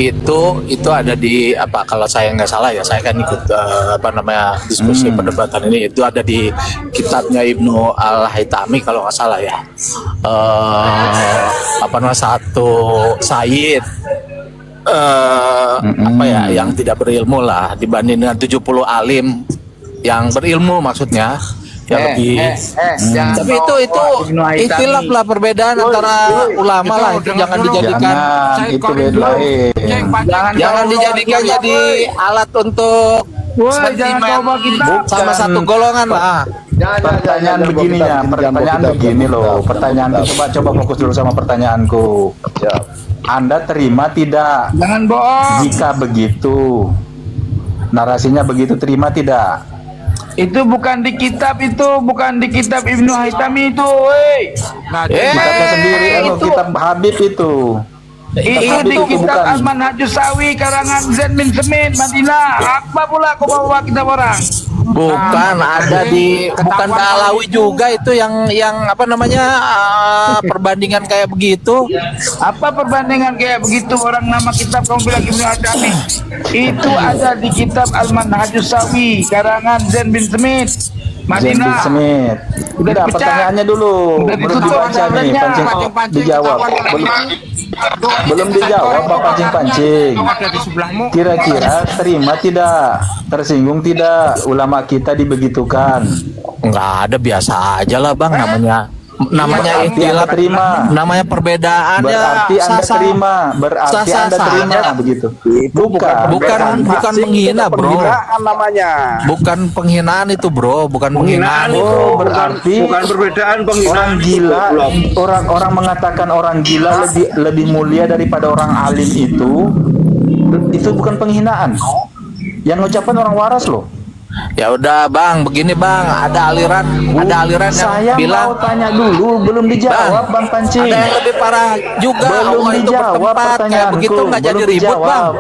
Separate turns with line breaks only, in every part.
Itu ada di apa, kalau saya nggak salah ya, saya kan ikut diskusi perdebatan ini, itu ada di kitabnya Ibnu Al-Haytami kalau nggak salah ya. Satu Said yang tidak berilmu lah dibanding dengan 70 alim yang berilmu, maksudnya yang lebih. Tapi itu ikhtilaf lah, perbedaan antara ulama lah, itu jangan dijadikan jangan dijadikan jadi alat untuk sentimen sama satu golongan lah.
Pertanyaan begini loh. Pertanyaan coba fokus dulu sama pertanyaanku. Anda terima tidak?
Jangan bohong.
Jika begitu, narasinya begitu, terima tidak?
Itu bukan di kitab Ibnu Haytami itu,
Kitabnya sendiri, kitab Habib itu.
Itu di kitab Al-Manhajus Sawi karangan Zain bin Semit Madinah. Apa pula kau bawa kitab orang?
Bukan, ada di bukan Balawi juga itu yang perbandingan kayak begitu.
Apa perbandingan kayak begitu? Orang nama kitab kamu bilang Ibnu Haytami. Itu ada di kitab Al-Manhajus Sawi karangan Zain bin Semit Madinah.
Udah, pertanyaannya dulu. Belum dibaca nih, dijawab. Belum dijawab, pancing-pancing. Kira-kira terima tidak? Tersinggung tidak ulama kita dibegitukan?
Nggak ada, biasa aja lah Bang, namanya ikhtilaf, namanya perbedaan.
Berarti Anda terima, berarti Anda terima begitu.
Bukan menghina, bro.
Namanya.
Bukan penghinaan itu, bro. Bukan penghinaan.
Berarti
bukan perbedaan penghinaan.
Orang gila, orang mengatakan orang gila lebih mulia daripada orang alim itu bukan penghinaan. Yang ngucapkan orang waras loh.
Ya udah Bang, begini Bang, ada aliran yang
saya
bilang,
mau tanya dulu, belum dijawab Bang Pancing.
ada yang lebih parah juga,
belum
Allah itu
dijawab
bertempat, kayak begitu nggak jadi ribut Bang.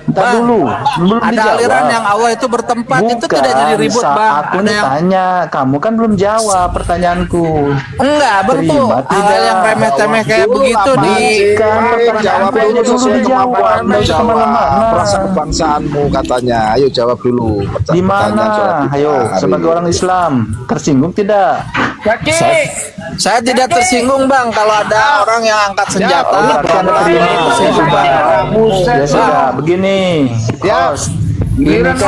Belum
ada
dijawab. Aliran yang Allah itu bertempat, itu tidak jadi ribut Bang.
Aku tanya, kamu kan belum jawab pertanyaanku.
Enggak, Bang, tuh hal yang remeh-temeh kayak begitu
jawabannya
dulu dijawab.
Rasa kebangsaanmu katanya. Ayo jawab dulu.
Di mana? Ayo, sebagai orang Islam, tersinggung tidak?
Saya tidak tersinggung Bang kalau ada orang yang angkat senjata.
Ya sudah, begini. Ini kan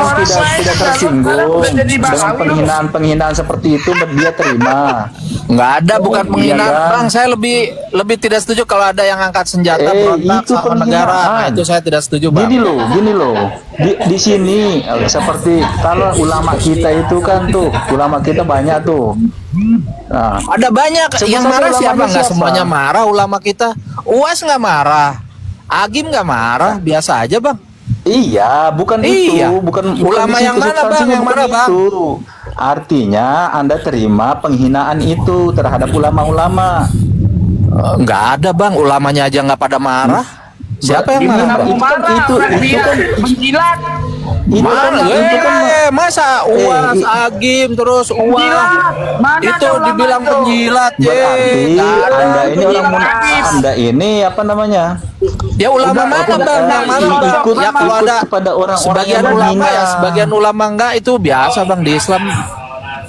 tidak tersinggung dengan penghinaan seperti itu, dia terima.
Nggak ada, bukan penghinaan Bang. Saya lebih tidak setuju kalau ada yang angkat senjata berontak sama negara. Nah, itu saya tidak setuju Bang.
Gini loh. Di sini seperti kalau ulama kita itu kan ulama kita banyak tuh. Nah,
ada banyak yang marah, siapa? Nggak semuanya marah ulama kita. UAS nggak marah, Agim nggak marah, biasa aja Bang.
Iya, bukan
ulama yang mana Bang? Yang mana Bang?
Artinya Anda terima penghinaan itu terhadap ulama-ulama.
Nggak ada Bang, ulamanya aja nggak pada marah. Siapa yang marah?
Itu kan
menjilat.
Masa UAS, Agim, terus UAS itu dibilang penjilat.
Berarti Anda ini apa namanya?
Ya ulama mana Bang? Yang mana Bang? Ya kalau ada
kepada orang
sebagian ulama ya, sebagian ulama enggak, itu biasa Bang di Islam.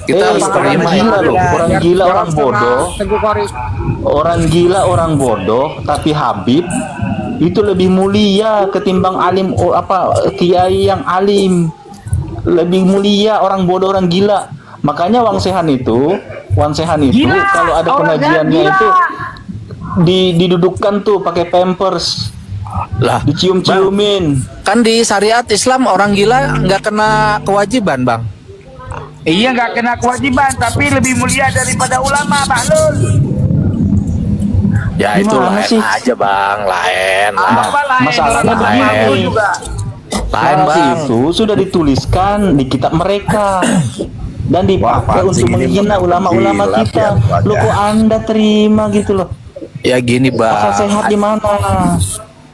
Kita harus terima
loh. Orang gila, orang bodoh. Orang gila, orang bodoh, tapi Habib itu lebih mulia ketimbang alim kiai yang alim. Lebih mulia orang bodoh, orang gila. Makanya Wang Sehan itu kalau ada pengajiannya itu didudukkan tuh pakai pampers.
Lah,
dicium-ciumin.
Kan di syariat Islam orang gila nggak kena kewajiban Bang.
Iya, nggak kena kewajiban, tapi lebih mulia daripada ulama, Bahlul.
Ya itu lain aja Bang, lain.
Masalahnya begini.
Lain Bang.
Itu sudah dituliskan di kitab mereka dan dipakai untuk menghina ulama-ulama kita. Loh, kok Anda terima gitu loh?
Ya gini Bang.
Akal sehat di mana?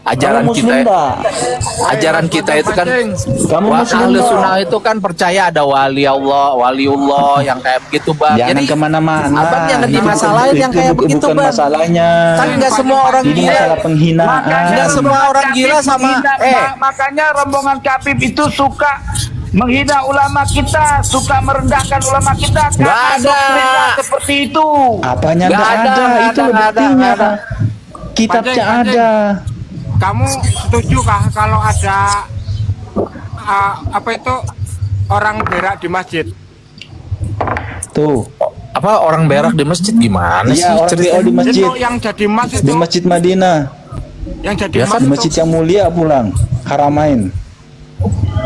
ajaran kita, ajaran kita itu kan,
Kamu Muslim
ahlu
nggak?
sunnah itu kan percaya ada waliullah yang kayak begitu bang.
Jangan
Jadi
kemana-mana.
abang jangan dimasalahin yang kayak begitu
bukan
bang.
masalahnya.
Kan nggak semua orang
Ini
gila.
masalah penghinaan.
Nggak semua orang gila sama
makanya rombongan Habib itu suka menghina ulama kita, suka merendahkan ulama kita.
Nggak
Karena
ada.
doktrinnya seperti itu.
Apanya
Nggak
nggak
ada,
ada?
nggak
Itu
ada, nggak ada,
buktinya.
nggak ada.
Kitabnya
Pancing.
ada.
Kamu setuju kah kalau ada apa itu orang berak di masjid?
Tuh.
apa orang berak di masjid gimana sih?
Iya, orang
ceritanya?
BO di masjid.
Itu yang jadi mas itu,
Di Masjid Madinah.
yang jadi
Ya
mas
kan,
Di
itu.
masjid yang mulia pulang. Haramain.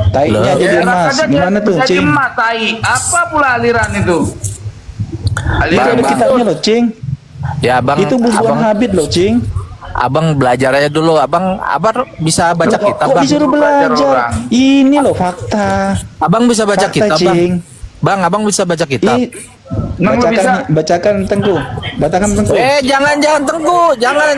Tainya
Lah.
jadi
Berak
emas.
aja dia
Gimana tuh,
jadi
Cing?
emas, tai. Apa pula aliran itu?
Itu ada
Bang.
kitabnya loh, Cing.
Ya abang,
Itu bukuan Habib loh, Cing.
abang belajar aja dulu. Abang bisa baca
Loh,
kitab
kok
bang.
disuruh
Belajar
belajar?
orang.
Ini loh fakta.
Abang bisa baca
Fakta,
kitab
Cing.
bang. Abang bisa baca kitab.
Ih,
Nggak bisa.
bacakan Tengku. Bacakan Tengku.
Jangan Tengku, jangan.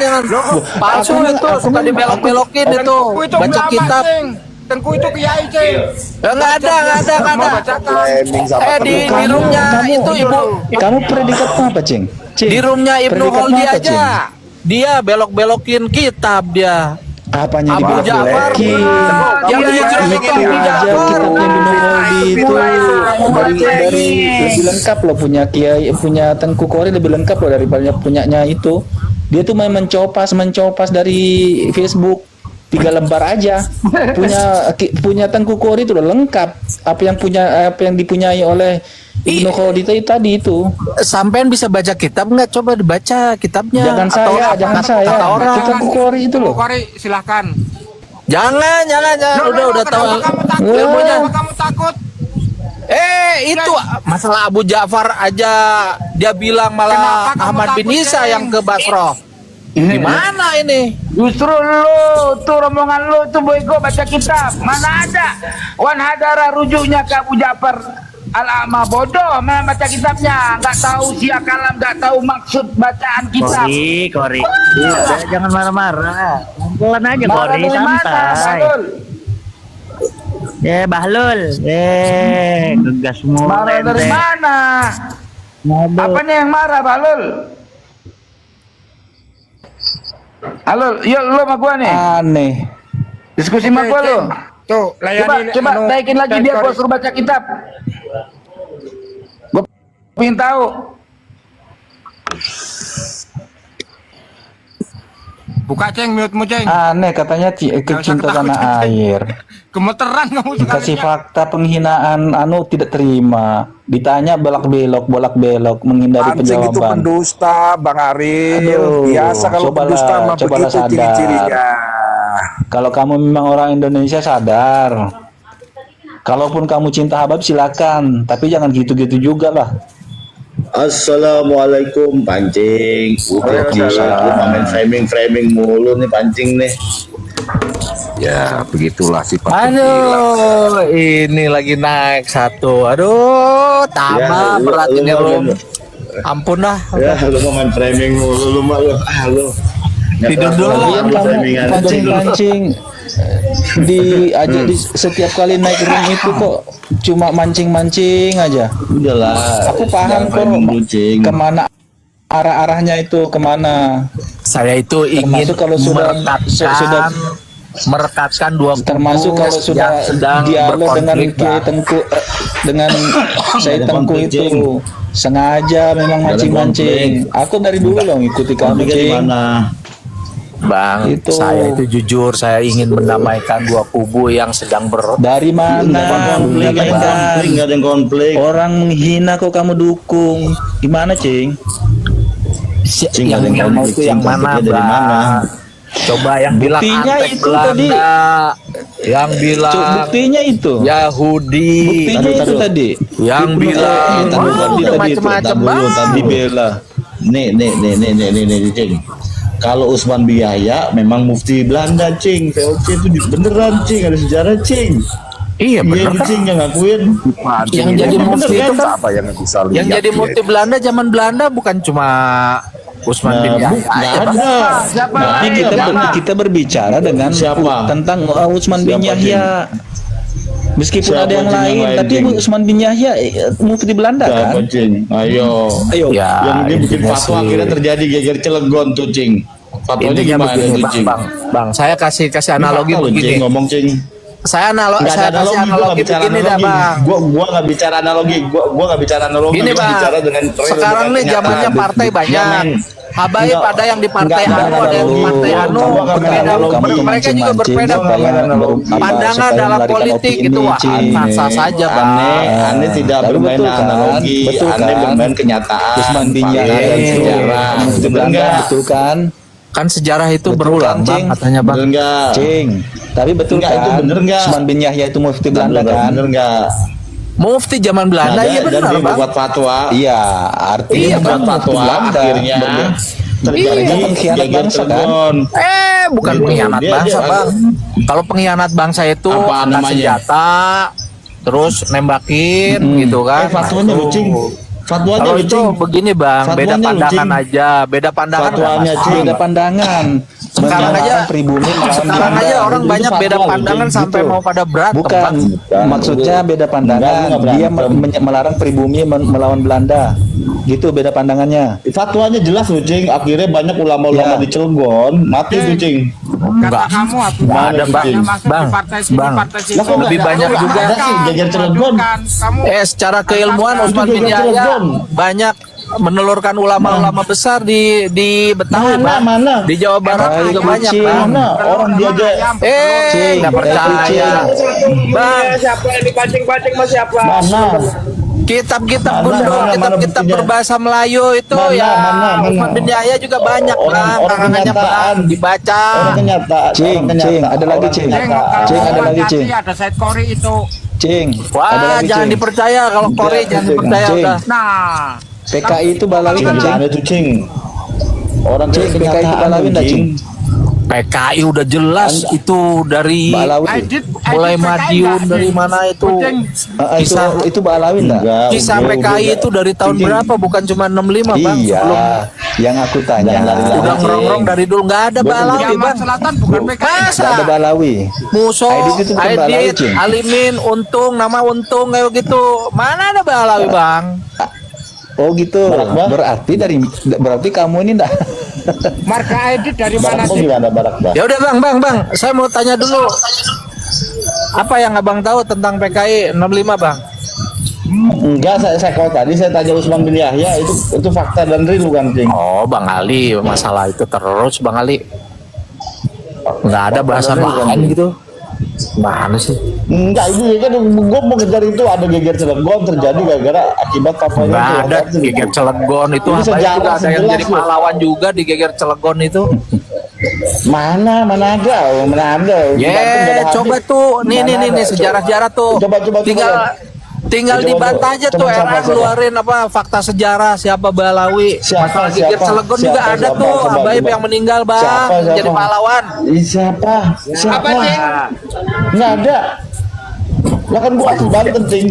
Palsu
aku-
itu,
aku
suka
mah-
dibelok-belokin itu.
Tengku itu
Baca
ulama,
kitab.
Cing. Tengku itu kiai, Cing.
Nggak ada.
Mau bacakan.
Framing sama
Di
teman.
roomnya itu ibu,
Kamu predikatmu apa, Cing? Cing.
di roomnya Ibnu
predikatmu
Holdi
apa,
aja.
Cing?
Dia belok-belokin kitab dia.
Apanya
Abu Ja'far.
dibelok-belokin?
Yang
Iya,
dihijrahkan
iya,
itu
iya,
Abu
iya,
Aja
Ja'far.
kitabnya Ibnu Holdi itu dari lebih lengkap loh, punya kiai, punya Tengku Kori lebih lengkap loh daripada punyanya itu. Dia tuh main mencopas dari Facebook 3 lembar aja. Punya Tengku Kori itu loh lengkap. Apa yang dipunyai oleh Ibnu Holdi tadi itu.
Sampean bisa baca kitab nggak? Coba dibaca kitabnya.
Jangan
Atau
saya,
apa
jangan
kata
saya.
orang.
Itu Tengku Kori itu loh.
Kori, silahkan.
Jangan. Udah tahu.
Kenapa kamu takut?
Ilmunya.
Kenapa kamu takut?
Itu masalah Abu Ja'far aja dia bilang malah
Kenapa kamu
Ahmad bin
takut,
Isa
Ceng?
yang ke Basroh. Gimana ini?
Justru lu tuh rombongan lu tuh boyko baca kitab. Mana ada? Wan Hadara rujuknya ke Abu Ja'far Al-A'ma, bodoh mana baca kitabnya, nggak tahu sia kalam, nggak tahu maksud bacaan kitab.
Kori. Jangan marah-marah. Pelan aja
Marah
Kori,
dari mana,
santai.
Bahlul?
Bahlul. Ngegas mulu
Marah dari
ente.
mana?
Ngabel.
Apanya yang marah, Bahlul? Halo, yuk lu sama gua nih.
Aneh.
Diskusi sama gua lu.
Tuh, layani.
Coba
anu,
naikin lagi
Ceng
dia,
Kori.
gua suruh baca kitab. Gua pengen tahu.
Buka, Ceng, mute-mu, Ceng.
Aneh katanya kecinta tanah air.
Gemeteran kamu
Kasih
sekali.
fakta penghinaan tidak terima. Ditanya bolak-belok menghindari
Pancing itu
penjawaban.
pendusta, Bang Aril.
Aduh,
Biasa kalau
cobalah-
pendusta mah
cobalah
begitu
sadar.
ciri-cirinya.
Kalau kamu memang orang Indonesia sadar. Kalaupun kamu cinta Habib silakan, tapi jangan gitu-gitu juga lah.
Assalamualaikum Pancing.
Waalaikumsalam.
Main framing mulu nih Pancing nih.
Ya, begitulah sifat.
Aduh, ini lagi naik satu. Aduh, tambah
Ya,
berat
lu
ini
mau
Rum.
dulu.
Ampun dah.
Ya, lu mau main framing mulu lu mah lu. Lu.
Tidur dulu.
Kalian kamu pancing-pancing di setiap kali naik room itu kok cuma mancing-mancing aja.
Udahlah.
Aku paham
Jangan
kok
framing dulu, Cing.
kemana arah-arahnya itu kemana.
Saya itu ingin
Termasuk kalau sudah
merekatkan dua kubu
Termasuk kalau
yang
sudah
sedang
dialog dengan
berkonflik,
Kiai
Pak.
Tengku dengan saya
Ada
Tengku
konflik,
itu
Cing.
sengaja memang
Ada
mancing-mancing. Aku dari dulu loh ngikuti kamu,
Konfliknya di
Cing.
mana?
Bang,
Itu.
saya itu jujur, saya ingin mendamaikan dua kubu yang sedang
Dari mana?
Konflik,
Bukan edan.
enggak ada yang konflik.
Orang menghina kok kamu dukung. Gimana, Cing?
Cing,
yang
ada yang
mau
konflik,
itu yang
Cing.
mana,
Konfliknya dari
Bang?
mana?
Coba yang bilang
Buktinya
Antek
itu
Belanda,
tadi.
yang bilang
Buktinya itu.
Yahudi,
Buktinya itu
Taruh.
tadi.
yang bilang
Taruh, tadi itu.
macam-macam,
Taruh dulu,
Bang.
taruh dulu.
Dibela.
Nih, Cing. Kalau Usman Biyaya memang mufti Belanda, Cing. VOC itu beneran, Cing. Ada sejarah, Cing.
Iya
Iya,
benar
itu,
kan?
Cing, yang ngakuin.
Yang jadi mufti itu kan
apa yang bisa lihat?
yang jadi mufti Belanda zaman Belanda bukan cuma Usman bin
Nah,
Yahya.
nggak ada.
Siapa
Nggak
Tapi
lagi?
ada.
kita berbicara dengan
Siapa?
tentang Utsman bin
Siapa,
Yahya. Meskipun
Siapa,
ada yang
Cing, yang
lain,
lain,
tapi
Cing?
Utsman bin Yahya mufti Belanda
Siapa,
kan?
Cing? Ayo.
Ayo.
Ya,
Yang dia bikin
intinya
fatwa
sih-
akhirnya terjadi geger Cilegon tuh, Cing. Fatwanya
intinya
gimana
begini,
tuh,
bang,
Cing?
bang, saya kasih analogi
Ini fakta loh,
begini.
Cing, ngomong, Cing.
Saya
Nggak
saya
ada
kasih
analogi, gua nggak
analogi
bicara
begini dah,
analogi.
bang.
Gua nggak bicara analogi, gua nggak bicara analogi.
Gini,
Gua
bang.
bicara dengan real,
Sekarang
dengan
nih
kenyataan.
zamannya partai
Ya,
banyak.
men.
Habaib
Enggak.
ada yang di partai
Enggak,
anu, ada yang di
enggak,
partai
enggak,
anu,
kamu nggak
berbeda.
analogi.
Mereka juga berbeda pandangan dalam politik itu wah sah saja, bang.
Aneh tidak
Tapi
bermain
betul kan?
analogi,
Betul
aneh
kan?
bermain kenyataan.
Utsman bin
fakta,
Yahya
dan
itu
sejarah.
mufti
Bener
Belanda,
nggak?
betul kan?
Kan sejarah itu
Betul
berulang,
kan,
bang,
Cing?
katanya, bang.
Bener nggak?
Cing, tapi betul
Enggak, itu
kan?
bener nggak?
Utsman bin Yahya itu mufti Belanda kan?
Bener nggak?
Mufti zaman Belanda,
Nah,
iya
dan
benar,
dia
bang.
membuat fatwa.
Iya, artinya
Iya,
kan
Membuat
mufti
fatwa
Belanda.
akhirnya terjadi
Iya, pengkhianat
geger
bangsa, kan?
Cilegon.
Bukan
Dia-
pengkhianat
dia-
bangsa,
dia-
bang. Kalau pengkhianat bangsa itu
Apa
angkat
namanya?
senjata, terus nembakin, gitu kan.
Fatwanya
Nah,
lu, Cing. Fatwanya
kalau
lu,
itu
Cing.
begini, bang, beda
Fatwanya lu,
pandangan
Cing.
aja, beda pandangan.
Fatwanya,
nggak masalah.
Cing.
Beda pandangan.
Sekarang aja-
Menyamakan pribumi melawan
Sekarang
Belanda.
aja orang
Itu
banyak
fatwa
beda
lu,
pandangan
Cing,
sampai
gitu.
mau pada berantem.
Bukan,
Bang.
maksudnya beda pandangan.
Enggak, gua nggak
Dia
berantem.
melarang pribumi melawan Belanda. Gitu beda pandangannya.
Fatwanya jelas loh, Cing. Akhirnya banyak ulama-ulama
Ya.
di Cilegon mati tuh, Cing.
Enggak.
Kamu aku
Nggak ada, bang.
Bang, partai sini,
Bang.
partai sini.
Lah, kok nggak
Lebih
ada?
banyak
Kok nggak
juga.
ada sih geger Cilegon.
Kamu
Secara keilmuan Utsman bin
geger
Yahya
Cilegon.
banyak menelurkan ulama-ulama besar di Betawi,
Mana,
Bang.
mana?
Di Jawa Barat
Baik,
juga banyak,
Cing.
Bang.
Mana? Orang dia aja.
Cing,
Nggak percaya, Bang.
Siapa yang dipancing-pancing mas siapa?
Mana?
Kitab-kitab
Mana,
gundul,
mana,
kitab-kitab
buktinya?
berbahasa Melayu itu
Mana,
ya
mana?
Utsman bin Yahya juga banyak,
Orang-
Bang.
orang
Karangannya,
kenyataan.
Bang, dibaca.
Orang kenyataan.
Cing,
orang kenyataan,
Cing, ada lagi,
orang
Cing.
kenyataan.
Cing, ada lagi, Cing.
Ada Said Kori itu.
Cing, ada
Wah,
lagi,
jangan
Cing.
dipercaya kalau Kori, jangan
Cing.
dipercaya
Cing.
udah.
Nah,
PKI itu Balawi
Cing,
kan, Cing?
ada tuh, Cing. Orang
Cing, PKI itu
kenyataan,
Balawi nggak, Cing?
PKI udah jelas itu dari
Balawi.
mulai Madiun dari mana itu. Kisah-
Itu Balawi enggak?
Enggak,
Kisah
udah,
PKI
udah.
itu dari tahun
Cing.
berapa? Bukan cuma 65, Bang.
Iya,
Sebelum
yang aku tanya.
Jangan lari-lari.
udah
Cing.
ngerongrong dari dulu nggak ada Balawi,
Yaman
Bang.
Selatan bukan PKI.
Masa?
Nggak ada Balawi.
Muso,
Aidit itu bukan Balawi,
Aidit,
Cing.
Alimin, Untung, nama Untung kayak gitu. Mana ada Balawi, Bang?
Oh gitu.
Barak,
Berarti kamu ini enggak.
Marka Edit dari mana
Barakbo
sih?
gimana Barakba?
Ya udah, Bang. Saya mau tanya dulu. Apa yang Abang tahu tentang PKI 65, Bang?
Enggak, saya kalau tadi saya tanya Utsman bin Yahya itu fakta dan real bukan, Cing.
Oh, Bang Ali, masalah itu terus, Bang Ali. Nggak ada bahasan lain gitu. Mana sih?
Enggak, itu kan gue mau kejar itu ada geger Cilegon terjadi gara-gara akibat papanya
Nggak
itu.
ada geger Cilegon itu.
Ini
Habaib
sejarah
juga ada yang
sejelas
jadi
loh.
pahlawan juga di geger Cilegon itu.
Mana ada.
Ya, coba tuh. Nih sejarah-sejarah tuh.
Coba.
Tinggal
Coba,
dibantah aja
coba,
tuh
siapa,
era
siapa?
keluarin apa fakta sejarah siapa Balawi. Masalah geger Cilegon juga ada tuh. Habaib yang meninggal, Bang, jadi pahlawan.
Siapa?
Apa sih?
Enggak ada. Lah kan gua asli Banten, Cing.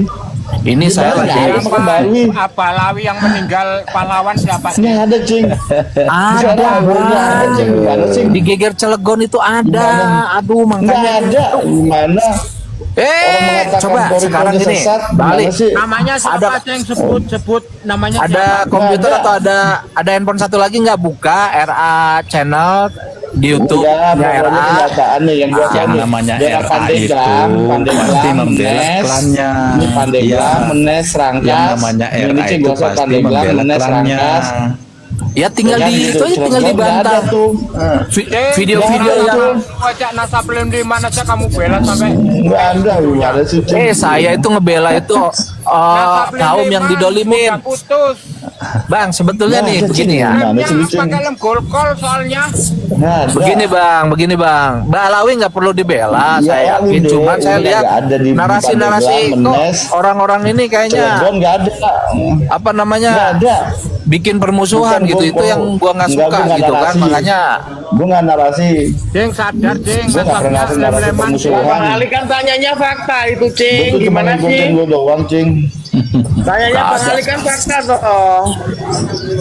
Ini saya
Nggak
lagi
ada, makan Balawi.
Apa Lawi yang meninggal pahlawan siapa?
Nggak ada, Cing.
ada,
Nggak ada, Cing. Gimana, Cing?
di geger Cilegon itu ada. Aduh,
Nggak
makanya.
ada. Gimana? Orang mengatakan
Coba
Polri
sekarang
Polri
ini
sesat,
balik.
gimana sih?
Namanya siapa
Ada-
aja yang sebut namanya
Ada
siapa?
komputer
Nggak ada.
atau ada handphone satu lagi nggak buka RA channel di YouTube
Udah,
ya,
pokoknya
RA.
kenyataan nih yang gua
Yang
tahu.
namanya
Daerah
RA
Pandeglang,
itu pasti membela
Menes,
klannya.
Ini Pandeglang,
Iya.
Menes, Rangkas.
Yang namanya
Ini
RA
sih
itu
gua tahu
pasti
Pandeglang,
membela
Menes,
klannya.
Rangkas.
Ya tinggal
Ya kan,
di
gitu.
itu aja tinggal
Cilegon nggak
dibantah.
ada tuh.
Video-video
Nggak ada
yang
tuh.
Wajah Nasablim di mana saja kamu bela sampai
Nggak ada, gimana sih, Cing?
saya itu ngebela itu
Nasablim
kaum
di
yang
mana?
didolimin.
Udah putus.
Bang, sebetulnya
Nggak
nih
ada,
begini
Cing.
ya.
Gimana
Remnya
sih, Cing?
pakai lem golkol soalnya.
Nggak ada.
Begini bang, Balawi nggak perlu dibela,
Ya,
saya yakin.
udah,
Cuman saya
udah
lihat
nggak ada di
narasi-narasi
Pandeglang,
kok
Menes.
orang-orang ini kayaknya
Cilegon nggak ada.
apa
Nggak
namanya
ada.
bikin permusuhan
Bukan,
gitu.
gua-
Itu yang gua nggak
Enggak,
suka
gua nggak
gitu kan,
narasi.
makanya
Gue nggak narasi.
Deng sadar deng.
Gue nggak pernah narasi
lem-leman.
permusuhan.
Bang Ali kan tanyanya fakta itu, Cing.
Gue tuh cuma
Gimana
ngikutin
sih?
lu doang, Cing.
Kayaknya
Nggak
Bang
ada.
Ali kan fakta dong.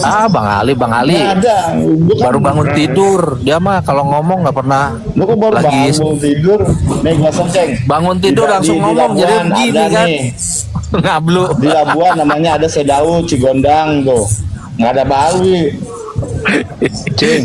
Ah, Bang Ali,
Nggak ada. Gua kan
baru bangun tidur. Dia mah kalau ngomong nggak pernah.
Lu kok baru
Lagi-
bangun tidur? Nih gua searching.
Bangun tidur
Di-
langsung
di
ngomong, jadi
Labuan
begini
ada
kan.
nih.
Ngablu.
Di Labuan namanya ada Sedau Cigondang tuh. Nggak ada Bali. Cing.